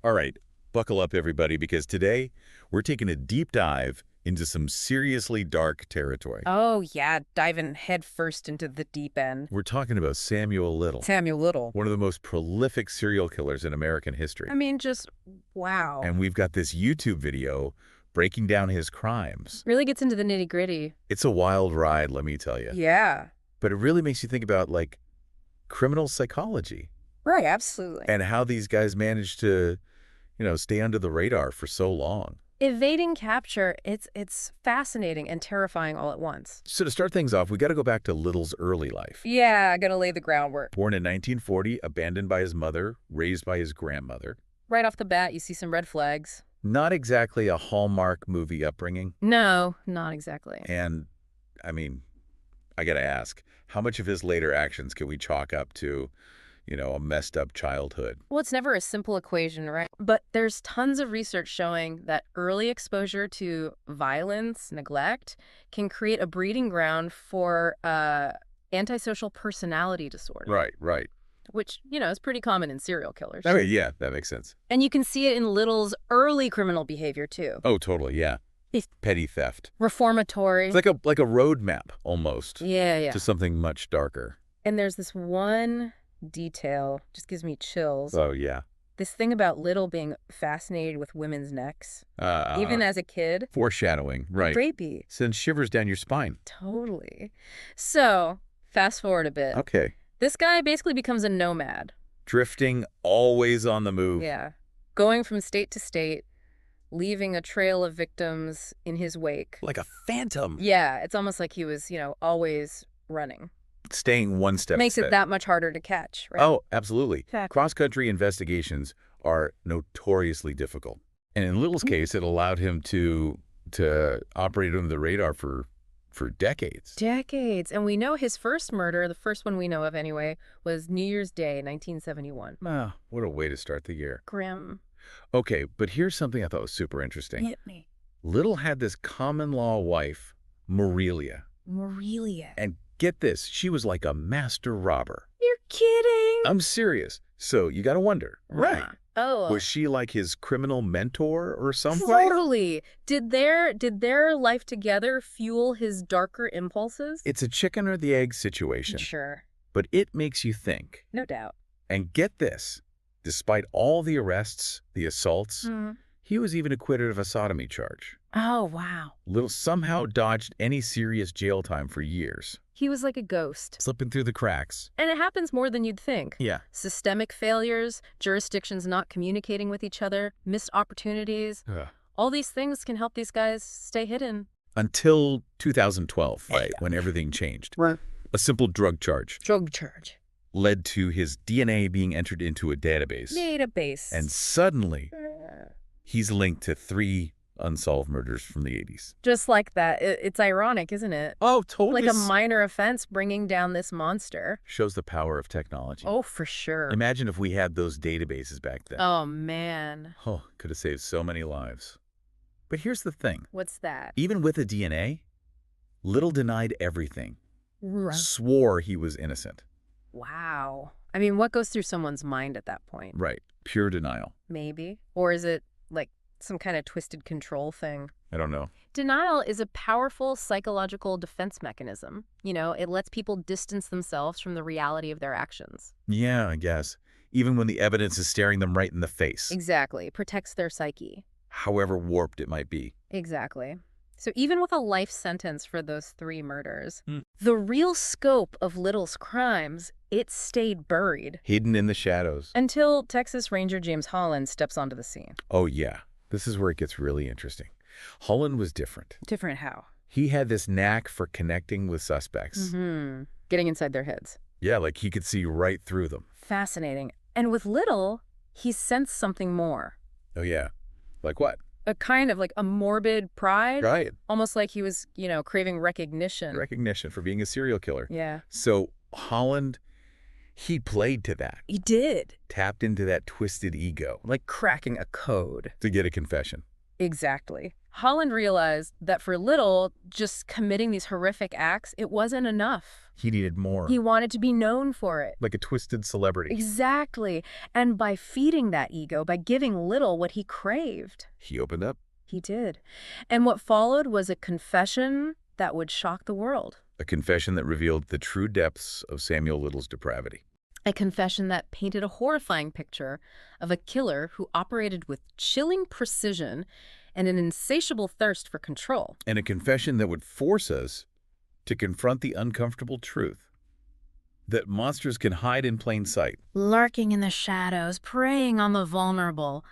All right, buckle up, everybody, because today we're taking a deep dive into some seriously dark territory. Oh, yeah, diving head first into the deep end. We're talking about Samuel Little, Samuel Little. one of the most prolific serial killers in American history. I mean, just wow. And we've got this YouTube video breaking down his crimes. Really gets into the nitty-gritty. It's a wild ride, let me tell you. Yeah. But it really makes you think about, like, criminal psychology. Right, absolutely. And how these guys manage to, stay under the radar for so long. Evading capture, it's fascinating and terrifying all at once. So to start things off, we got to go back to Little's early life. Yeah, gonna lay the groundwork. Born in 1940, abandoned by his mother, raised by his grandmother. Right off the bat, you see some red flags. Not exactly a Hallmark movie upbringing. No, not exactly. And, I mean, I got to ask, how much of his later actions can we chalk up to, a messed up childhood? Well, it's never a simple equation, right? But there's tons of research showing that early exposure to violence, neglect, can create a breeding ground for antisocial personality disorder. Right. Which, is pretty common in serial killers. I mean, yeah, that makes sense. And you can see it in Little's early criminal behavior, too. Oh, totally, yeah. Petty theft. Reformatory. It's like a roadmap, almost. Yeah. To something much darker. And there's this one detail, just gives me chills. Oh, yeah. This thing about Little being fascinated with women's necks. Even as a kid. Foreshadowing, right. Rapey. Sends shivers down your spine. Totally. So, fast forward a bit. Okay. This guy basically becomes a nomad. Drifting, always on the move. Yeah. Going from state to state, leaving a trail of victims in his wake. Like a phantom. Yeah, it's almost like he was, always running. Staying one step Makes ahead. it that much harder to catch, right? Oh, absolutely. Fact. Cross-country investigations are notoriously difficult. And in Little's case, it allowed him to operate under the radar for decades. Decades. And we know his first murder, the first one we know of anyway, was New Year's Day, 1971. Ah, what a way to start the year. Grim. Okay, but here's something I thought was super interesting. Hit me. Little had this common-law wife, Morelia. Morelia. And get this, she was like a master robber. You're kidding. I'm serious. So you got to wonder, right? Oh. Was she like his criminal mentor or something? Totally. Did their life together fuel his darker impulses? It's a chicken or the egg situation. Sure. But it makes you think. No doubt. And get this, despite all the arrests, the assaults, he was even acquitted of a sodomy charge. Oh, wow. Little somehow dodged any serious jail time for years. He was like a ghost. Slipping through the cracks. And it happens more than you'd think. Yeah. Systemic failures, jurisdictions not communicating with each other, missed opportunities. All these things can help these guys stay hidden. Until 2012, right, when everything changed. Right. A simple drug charge. Drug charge. Led to his DNA being entered into a database. Database. And suddenly, he's linked to 3 unsolved murders from the 80s. Just like that. It's ironic, isn't it? Oh, totally. Like a minor offense bringing down this monster. Shows the power of technology. Oh, for sure. Imagine if we had those databases back then. Oh, man. Oh, could have saved so many lives. But here's the thing. What's that? Even with the DNA, Little denied everything. Right. Swore he was innocent. Wow. I mean, what goes through someone's mind at that point? Right. Pure denial. Maybe. Or is it like some kind of twisted control thing? I don't know. Denial is a powerful psychological defense mechanism. It lets people distance themselves from the reality of their actions. Yeah, I guess. Even when the evidence is staring them right in the face. Exactly. It protects their psyche. However warped it might be. Exactly. So even with a life sentence for those 3 murders, the real scope of Little's crimes, it stayed buried. Hidden in the shadows. Until Texas Ranger James Holland steps onto the scene. Oh, yeah. This is where it gets really interesting. Holland was different. Different how? He had this knack for connecting with suspects. Getting inside their heads. Yeah, like he could see right through them. Fascinating. And with Little, he sensed something more. Oh, yeah. Like what? A kind of like a morbid pride. Right. Almost like he was, craving recognition. Recognition for being a serial killer. Yeah. So Holland, he played to that. He did. Tapped into that twisted ego. Like cracking a code. To get a confession. Exactly. Holland realized that for Little, just committing these horrific acts, it wasn't enough. He needed more. He wanted to be known for it. Like a twisted celebrity. Exactly. And by feeding that ego, by giving Little what he craved, He opened up. he did. And what followed was a confession that would shock the world. A confession that revealed the true depths of Samuel Little's depravity. A confession that painted a horrifying picture of a killer who operated with chilling precision and an insatiable thirst for control. And a confession that would force us to confront the uncomfortable truth that monsters can hide in plain sight. Lurking in the shadows, preying on the vulnerable.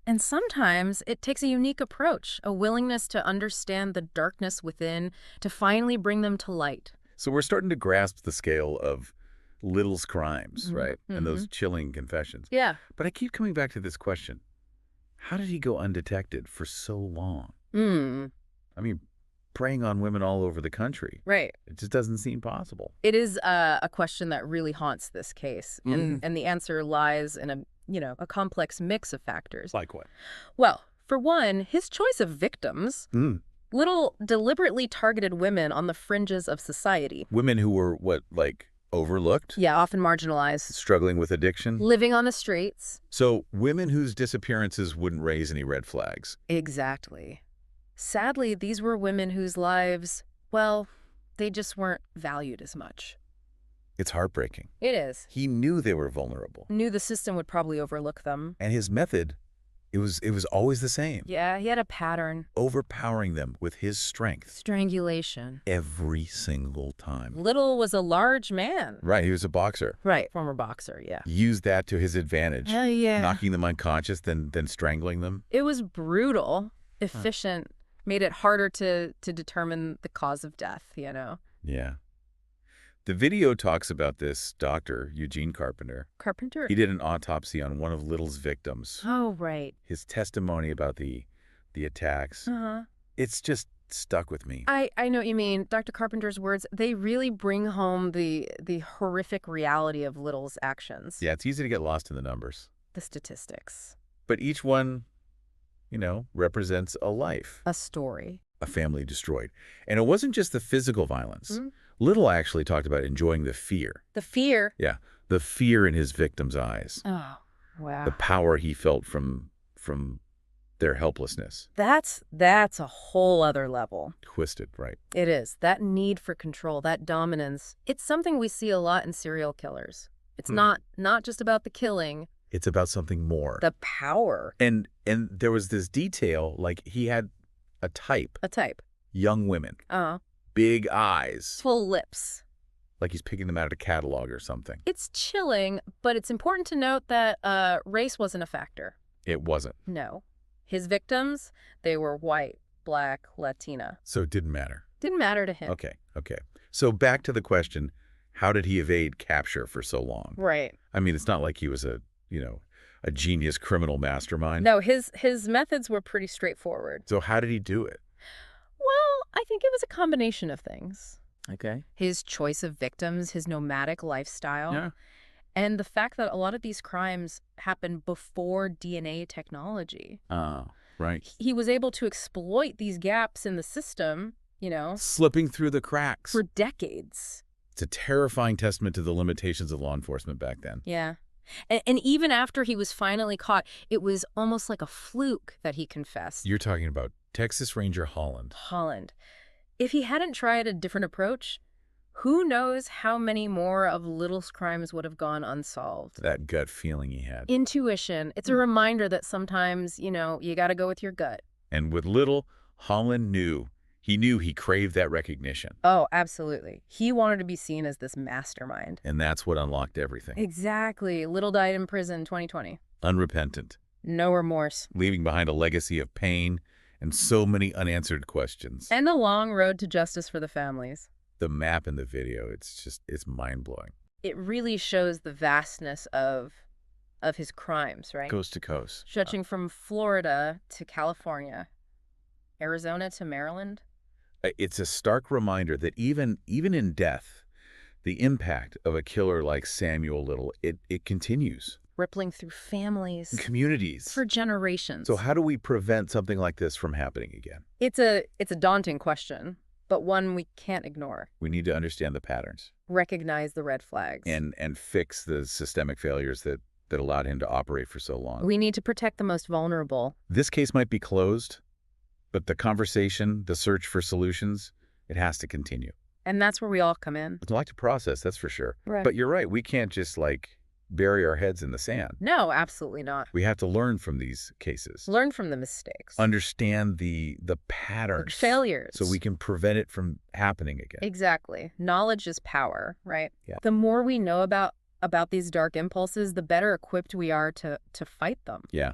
And sometimes it takes a unique approach, a willingness to understand the darkness within, to finally bring them to light. So we're starting to grasp the scale of Little's crimes, right? And those chilling confessions. Yeah. But I keep coming back to this question. How did he go undetected for so long? I mean, preying on women all over the country. Right. It just doesn't seem possible. It is a question that really haunts this case. And the answer lies in a complex mix of factors. Like what? Well, for one, his choice of victims. Little deliberately targeted women on the fringes of society. Women who were, what, like overlooked? Yeah, often marginalized. Struggling with addiction? Living on the streets. So women whose disappearances wouldn't raise any red flags. Exactly. Sadly, these were women whose lives, well, they just weren't valued as much. It's heartbreaking. It is. He knew they were vulnerable. Knew the system would probably overlook them. And his method, it was always the same. Yeah, he had a pattern. Overpowering them with his strength. Strangulation. Every single time. Little was a large man. Right, he was a boxer. Right. Former boxer, yeah. Used that to his advantage. Hell yeah. Knocking them unconscious, then strangling them. It was brutal, efficient, made it harder to determine the cause of death, Yeah. The video talks about this doctor, Eugene Carpenter. Carpenter? He did an autopsy on one of Little's victims. Oh, right. His testimony about the attacks. It's just stuck with me. I know what you mean. Dr. Carpenter's words, they really bring home the horrific reality of Little's actions. Yeah, it's easy to get lost in the numbers. The statistics. But each one, represents a life. A story. A family destroyed. And it wasn't just the physical violence. Little actually talked about enjoying the fear. The fear. Yeah, the fear in his victims' eyes. Oh, wow. The power he felt from their helplessness. That's a whole other level. Twisted, right? It is. That need for control, that dominance, it's something we see a lot in serial killers. It's not just about the killing. It's about something more. The power. And there was this detail, like he had a type. A type. Young women. Uh-huh. Big eyes. Full lips. Like he's picking them out of a catalog or something. It's chilling, but it's important to note that race wasn't a factor. It wasn't. No. His victims, they were white, black, Latina. So it didn't matter. Didn't matter to him. Okay. So back to the question, how did he evade capture for so long? Right. I mean, it's not like he was a genius criminal mastermind. No, his methods were pretty straightforward. So how did he do it? Well, I think it was a combination of things. Okay. His choice of victims, his nomadic lifestyle. Yeah. And the fact that a lot of these crimes happened before DNA technology. Oh, right. He was able to exploit these gaps in the system, Slipping through the cracks. for decades. It's a terrifying testament to the limitations of law enforcement back then. Yeah. And even after he was finally caught, it was almost like a fluke that he confessed. You're talking about Texas Ranger Holland. Holland. If he hadn't tried a different approach, who knows how many more of Little's crimes would have gone unsolved. That gut feeling he had. Intuition. It's a reminder that sometimes, you got to go with your gut. And with Little, Holland knew. He knew he craved that recognition. Oh, absolutely. He wanted to be seen as this mastermind. And that's what unlocked everything. Exactly. Little died in prison 2020. Unrepentant. No remorse. Leaving behind a legacy of pain and so many unanswered questions. And a long road to justice for the families. The map in the video, it's mind-blowing. It really shows the vastness of his crimes, right? Coast to coast. Stretching from Florida to California, Arizona to Maryland. It's a stark reminder that even in death, the impact of a killer like Samuel Little, it continues. rippling through families Communities. for generations. So how do we prevent something like this from happening again? It's a daunting question, but one we can't ignore. We need to understand the patterns Recognize the red flags. and fix the systemic failures that allowed him to operate for so long. We need to protect the most vulnerable. This case might be closed, but the conversation, the search for solutions, it has to continue. And that's where we all come in. I'd like to process, that's for sure. Right. But you're right, we can't just bury our heads in the sand. No, absolutely not. We have to learn from these cases. Learn from the mistakes. Understand the patterns. Like failures. So we can prevent it from happening again. Exactly. Knowledge is power, right? Yeah. The more we know about these dark impulses, the better equipped we are to fight them. Yeah.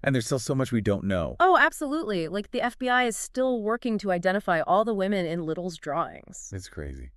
And there's still so much we don't know. Oh, absolutely. Like the FBI is still working to identify all the women in Little's drawings. It's crazy.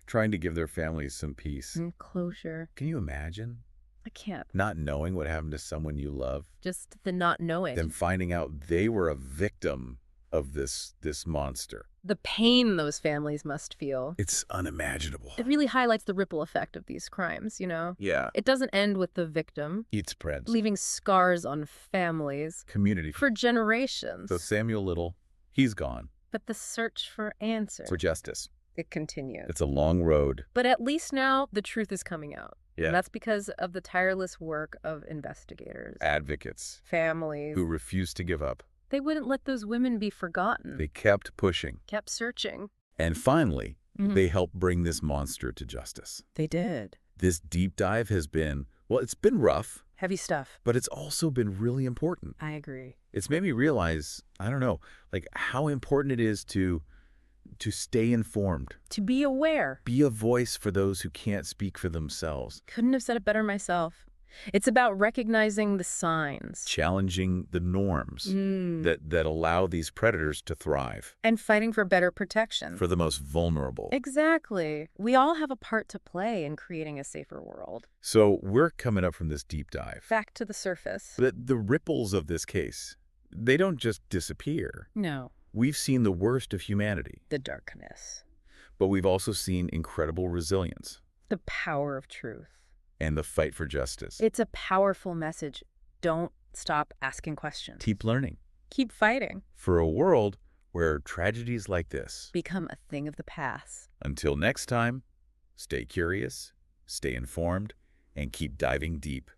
Trying to give their families some peace. And closure. Can you imagine? I can't. Not knowing what happened to someone you love. Just the not knowing. Them finding out they were a victim of this monster. The pain those families must feel. It's unimaginable. It really highlights the ripple effect of these crimes, you know? Yeah. It doesn't end with the victim, It spreads. leaving scars on families Community. for generations. So Samuel Little, he's gone. But the search for answers, For justice. it continues. It's a long road. But at least now the truth is coming out. Yeah. And that's because of the tireless work of investigators, Advocates families. who refused to give up. They wouldn't let those women be forgotten. They kept pushing. Kept searching. And finally, Mhm. they helped bring this monster to justice. They did. This deep dive has been, well, it's been rough, Heavy stuff. but it's also been really important. I agree. It's made me realize, I don't know, how important it is to stay informed. To be aware. Be a voice for those who can't speak for themselves. Couldn't have said it better myself. It's about recognizing the signs. Challenging the norms that allow these predators to thrive. And fighting for better protection. For the most vulnerable. Exactly. We all have a part to play in creating a safer world. So we're coming up from this deep dive. Back to the surface. The ripples of this case, they don't just disappear. No. We've seen the worst of humanity, The darkness. but we've also seen incredible resilience The power of truth. and the fight for justice. It's a powerful message. Don't stop asking questions. Keep learning Keep fighting. for a world where tragedies like this. Become a thing of the past. Until next time, stay curious, stay informed, and keep diving deep.